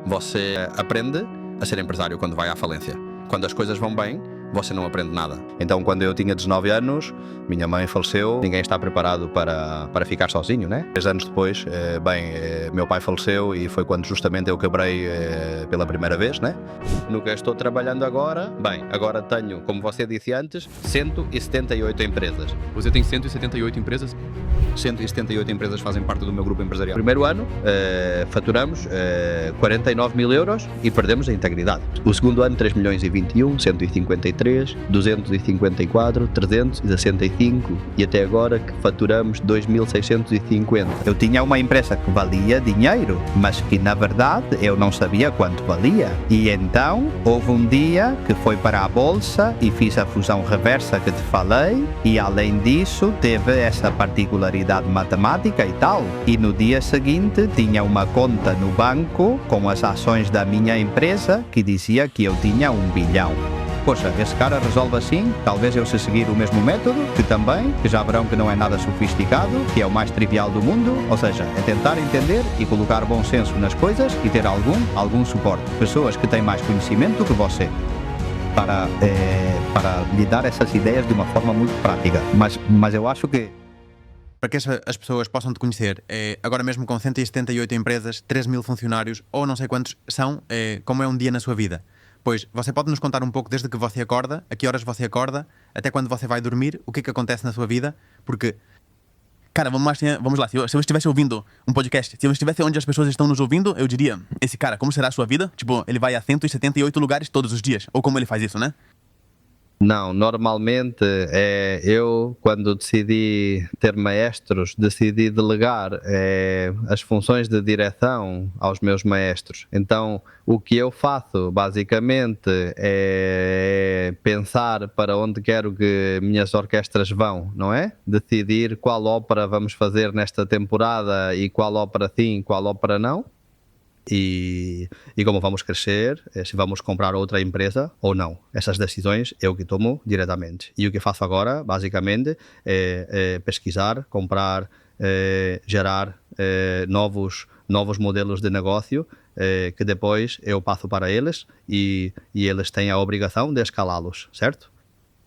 Você aprende a ser empresário quando vai à falência. Quando as coisas vão bem, você não aprende nada. Então, quando eu tinha 19 anos, minha mãe faleceu. Ninguém está preparado para ficar sozinho, né? 3 anos depois, meu pai faleceu e foi quando justamente eu quebrei pela primeira vez, né? No que estou trabalhando agora, agora tenho, como você disse antes, 178 empresas. Você tem 178 empresas? 178 empresas fazem parte do meu grupo empresarial. Primeiro ano, faturamos 49 mil euros e perdemos a integridade. O segundo ano, 3 milhões e 21, 153, 254, 365 e até agora que faturamos 2.650. Eu tinha uma empresa que valia dinheiro, mas que na verdade eu não sabia quanto valia. E então houve um dia que foi para a bolsa e fiz a fusão reversa que te falei e além disso teve essa particularidade matemática e tal. E no dia seguinte tinha uma conta no banco com as ações da minha empresa que dizia que eu tinha 1 bilhão. Poxa, esse cara resolve assim, talvez eu se seguir o mesmo método, que já verão que não é nada sofisticado, que é o mais trivial do mundo, ou seja, é tentar entender e colocar bom senso nas coisas e ter algum suporte. Pessoas que têm mais conhecimento que você. Para lhe dar essas ideias de uma forma muito prática. Mas eu acho que para que as pessoas possam te conhecer, agora mesmo com 178 empresas, 3 mil funcionários, ou não sei quantos são, como é um dia na sua vida? Pois, você pode nos contar um pouco desde que você acorda, a que horas você acorda, até quando você vai dormir, o que é que acontece na sua vida? Porque, cara, vamos lá, se eu estivesse ouvindo um podcast, se eu estivesse onde as pessoas estão nos ouvindo, eu diria, esse cara, como será a sua vida? Tipo, ele vai a 178 lugares todos os dias, ou como ele faz isso, né? não, normalmente eu, quando decidi ter maestros, decidi delegar as funções de direção aos meus maestros. Então, o que eu faço, basicamente, é pensar para onde quero que minhas orquestras vão, não é? Decidir qual ópera vamos fazer nesta temporada e qual ópera sim, qual ópera não. E como vamos crescer, se vamos comprar outra empresa ou não. Essas decisões eu que tomo diretamente. E o que faço agora, basicamente, é pesquisar, comprar, gerar novos modelos de negócio que depois eu passo para eles e eles têm a obrigação de escalá-los, certo?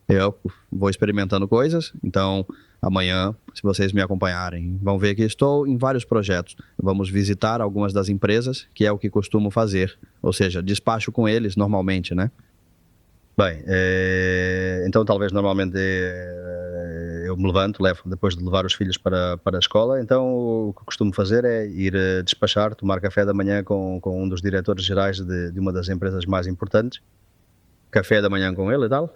Eu vou experimentando coisas, então amanhã, se vocês me acompanharem, vão ver que estou em vários projetos. Vamos visitar algumas das empresas, que é o que costumo fazer, ou seja, despacho com eles normalmente, né? Então talvez normalmente eu me levanto, depois de levar os filhos para a escola, então o que costumo fazer é ir despachar, tomar café da manhã com um dos diretores gerais de uma das empresas mais importantes. Café da manhã com ele e tal,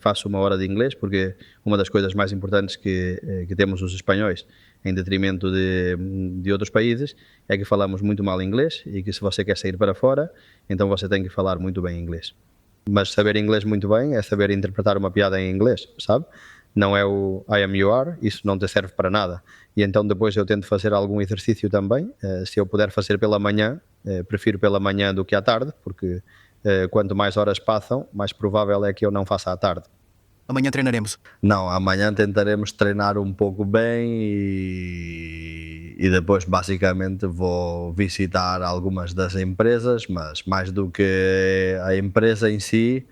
faço 1 hora de inglês, porque uma das coisas mais importantes que temos os espanhóis, em detrimento de outros países, é que falamos muito mal inglês e que se você quer sair para fora, então você tem que falar muito bem inglês. Mas saber inglês muito bem é saber interpretar uma piada em inglês, sabe? Não é o I am you are, isso não te serve para nada. E então depois eu tento fazer algum exercício também, se eu puder fazer pela manhã, prefiro pela manhã do que à tarde, porque quanto mais horas passam, mais provável é que eu não faça à tarde. Amanhã treinaremos. Não, amanhã tentaremos treinar um pouco bem e depois basicamente vou visitar algumas das empresas, mas mais do que a empresa em si,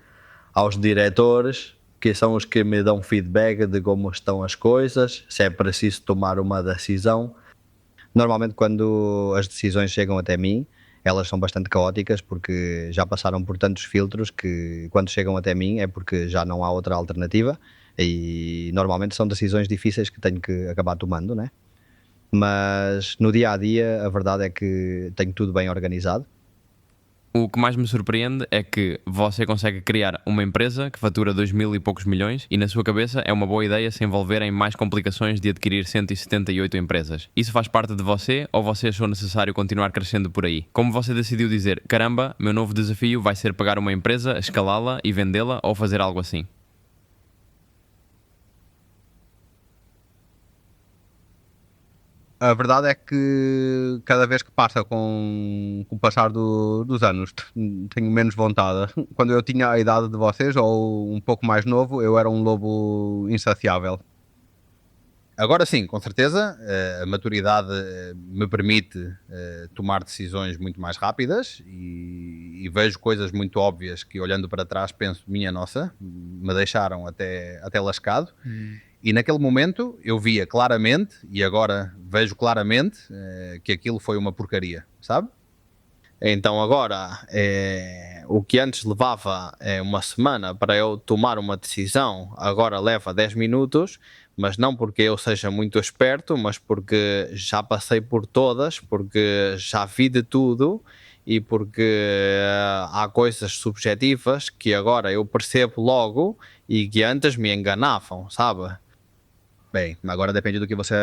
aos diretores, que são os que me dão feedback de como estão as coisas, se é preciso tomar uma decisão. Normalmente quando as decisões chegam até mim, elas são bastante caóticas porque já passaram por tantos filtros que quando chegam até mim é porque já não há outra alternativa e normalmente são decisões difíceis que tenho que acabar tomando, né? Mas no dia a dia a verdade é que tenho tudo bem organizado. O que mais me surpreende é que você consegue criar uma empresa que fatura 2.000 e poucos milhões e na sua cabeça é uma boa ideia se envolver em mais complicações de adquirir 178 empresas. Isso faz parte de você ou você achou necessário continuar crescendo por aí? Como você decidiu dizer, caramba, meu novo desafio vai ser pegar uma empresa, escalá-la e vendê-la ou fazer algo assim? A verdade é que cada vez que passa com o passar dos anos tenho menos vontade. Quando eu tinha a idade de vocês ou um pouco mais novo, eu era um lobo insaciável. Agora sim, com certeza, a maturidade me permite tomar decisões muito mais rápidas e vejo coisas muito óbvias que, olhando para trás, penso, minha nossa, me deixaram até lascado. E naquele momento eu via claramente, e agora vejo claramente, que aquilo foi uma porcaria, sabe? Então agora, o que antes levava uma semana para eu tomar uma decisão, agora leva 10 minutos, mas não porque eu seja muito esperto, mas porque já passei por todas, porque já vi de tudo e porque há coisas subjetivas que agora eu percebo logo e que antes me enganavam, sabe? Bem, agora depende do que você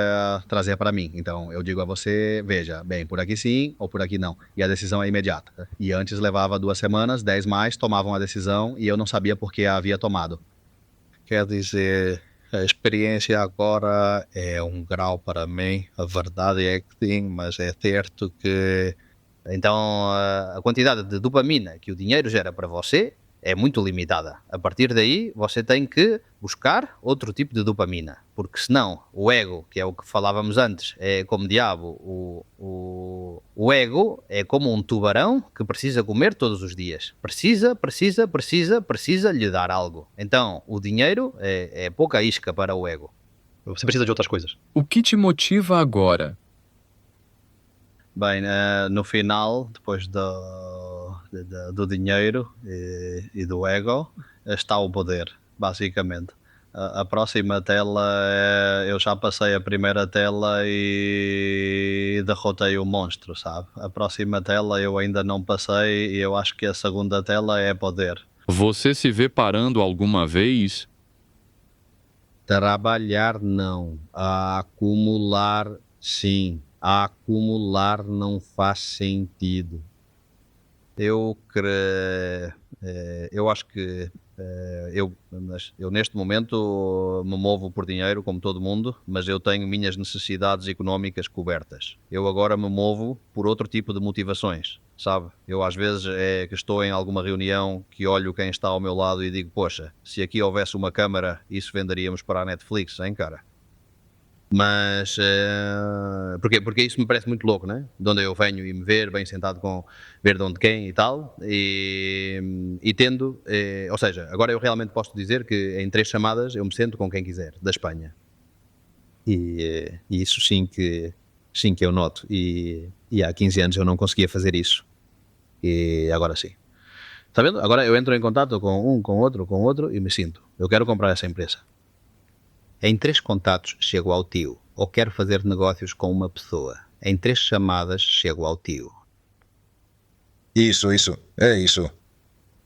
trazer para mim. Então, eu digo a você, veja, bem, por aqui sim ou por aqui não. E a decisão é imediata. E antes levava 2 semanas, 10 mais, tomavam a decisão e eu não sabia por que a havia tomado. Quer dizer, a experiência agora é um grau para mim. A verdade é que sim, mas é certo que... Então, a quantidade de dopamina que o dinheiro gera para você é muito limitada. A partir daí, você tem que buscar outro tipo de dopamina, porque senão o ego, que é o que falávamos antes, é como diabo. O ego é como um tubarão que precisa comer todos os dias. Precisa lhe dar algo. Então, o dinheiro é pouca isca para o ego. Você precisa de outras coisas. O que te motiva agora? Bem, no final, depois do dinheiro e do ego, está o poder, basicamente. A próxima tela, eu já passei a primeira tela e derrotei o monstro, sabe? A próxima tela eu ainda não passei e eu acho que a segunda tela é poder. Você se vê parando alguma vez? Trabalhar não, a acumular sim. A acumular não faz sentido. Eu acho que eu neste momento me movo por dinheiro como todo mundo, mas eu tenho minhas necessidades económicas cobertas. Eu agora me movo por outro tipo de motivações, sabe? Eu às vezes é que estou em alguma reunião que olho quem está ao meu lado e digo, poxa, se aqui houvesse uma câmara, isso venderíamos para a Netflix, hein, cara? Mas porque isso me parece muito louco, né? De onde eu venho e me ver bem sentado com ver de onde quem e tal, e tendo, ou seja, agora eu realmente posso dizer que em 3 chamadas eu me sento com quem quiser da Espanha, e isso sim que eu noto, e há 15 anos eu não conseguia fazer isso, e agora sim. Está vendo? Agora eu entro em contato com um, com outro e me sinto, eu quero comprar essa empresa. Em 3 contatos chego ao tio, ou quero fazer negócios com uma pessoa. Em 3 chamadas chego ao tio. Isso, é isso.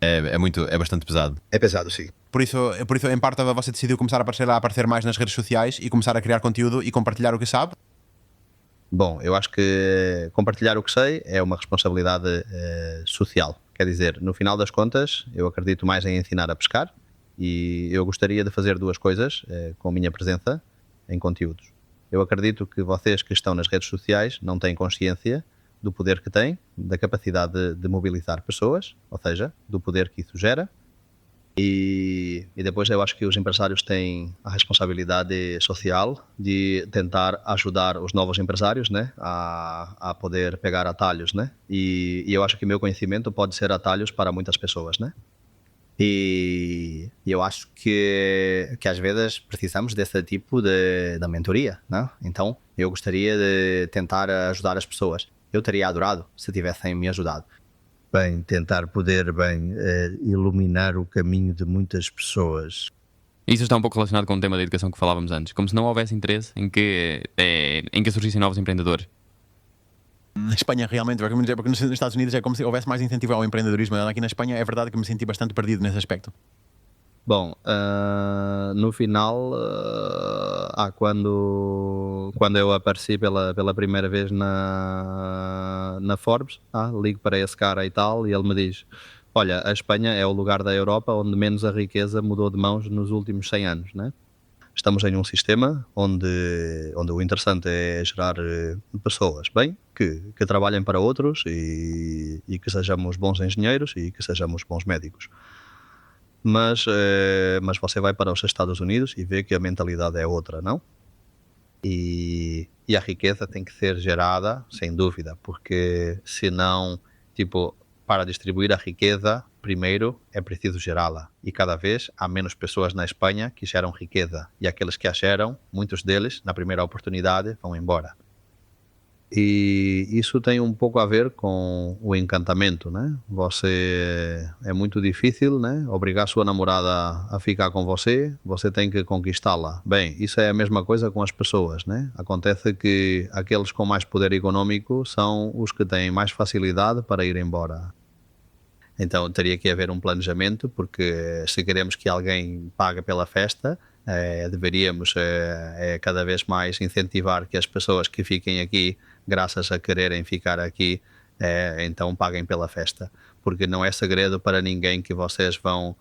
É bastante pesado. É pesado, sim. Por isso, em parte, você decidiu começar a aparecer mais nas redes sociais e começar a criar conteúdo e compartilhar o que sabe? Bom, eu acho que compartilhar o que sei é uma responsabilidade social. Quer dizer, no final das contas, eu acredito mais em ensinar a pescar. E eu gostaria de fazer 2 coisas com a minha presença em conteúdos. Eu acredito que vocês que estão nas redes sociais não têm consciência do poder que têm, da capacidade de mobilizar pessoas, ou seja, do poder que isso gera. E depois eu acho que os empresários têm a responsabilidade social de tentar ajudar os novos empresários, né, a poder pegar atalhos, né? E eu acho que o meu conhecimento pode ser atalhos para muitas pessoas, né? E eu acho que às vezes precisamos desse tipo de mentoria, não? Então eu gostaria de tentar ajudar as pessoas. Eu teria adorado se tivessem me ajudado. Bem, tentar poder iluminar o caminho de muitas pessoas. Isso está um pouco relacionado com o tema da educação que falávamos antes. Como se não houvesse interesse em que surgissem novos empreendedores. Na Espanha, realmente, porque nos Estados Unidos é como se houvesse mais incentivo ao empreendedorismo. Aqui na Espanha é verdade que me senti bastante perdido nesse aspecto. Bom, no final, quando eu apareci pela primeira vez na Forbes, ligo para esse cara e tal, e ele me diz, olha, a Espanha é o lugar da Europa onde menos a riqueza mudou de mãos nos últimos 100 anos, né? Estamos em um sistema onde o interessante é gerar pessoas, bem, que trabalhem para outros e que sejamos bons engenheiros e que sejamos bons médicos. Mas você vai para os Estados Unidos e vê que a mentalidade é outra, não? E a riqueza tem que ser gerada, sem dúvida, porque senão, tipo, para distribuir a riqueza, primeiro é preciso gerá-la. E cada vez há menos pessoas na Espanha que geram riqueza. E aqueles que a geram, muitos deles, na primeira oportunidade, vão embora. E isso tem um pouco a ver com o encantamento, né? É muito difícil, né? Obrigar sua namorada a ficar com você, você tem que conquistá-la. Bem, isso é a mesma coisa com as pessoas, né? Acontece que aqueles com mais poder econômico são os que têm mais facilidade para ir embora. Então teria que haver um planejamento, porque se queremos que alguém pague pela festa, deveríamos cada vez mais incentivar que as pessoas que fiquem aqui, graças a quererem ficar aqui, então paguem pela festa. Porque não é segredo para ninguém que vocês vão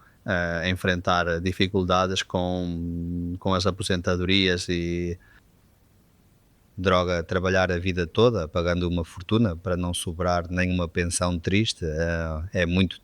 enfrentar dificuldades com as aposentadorias e trabalhar a vida toda pagando uma fortuna para não sobrar nenhuma pensão triste, é muito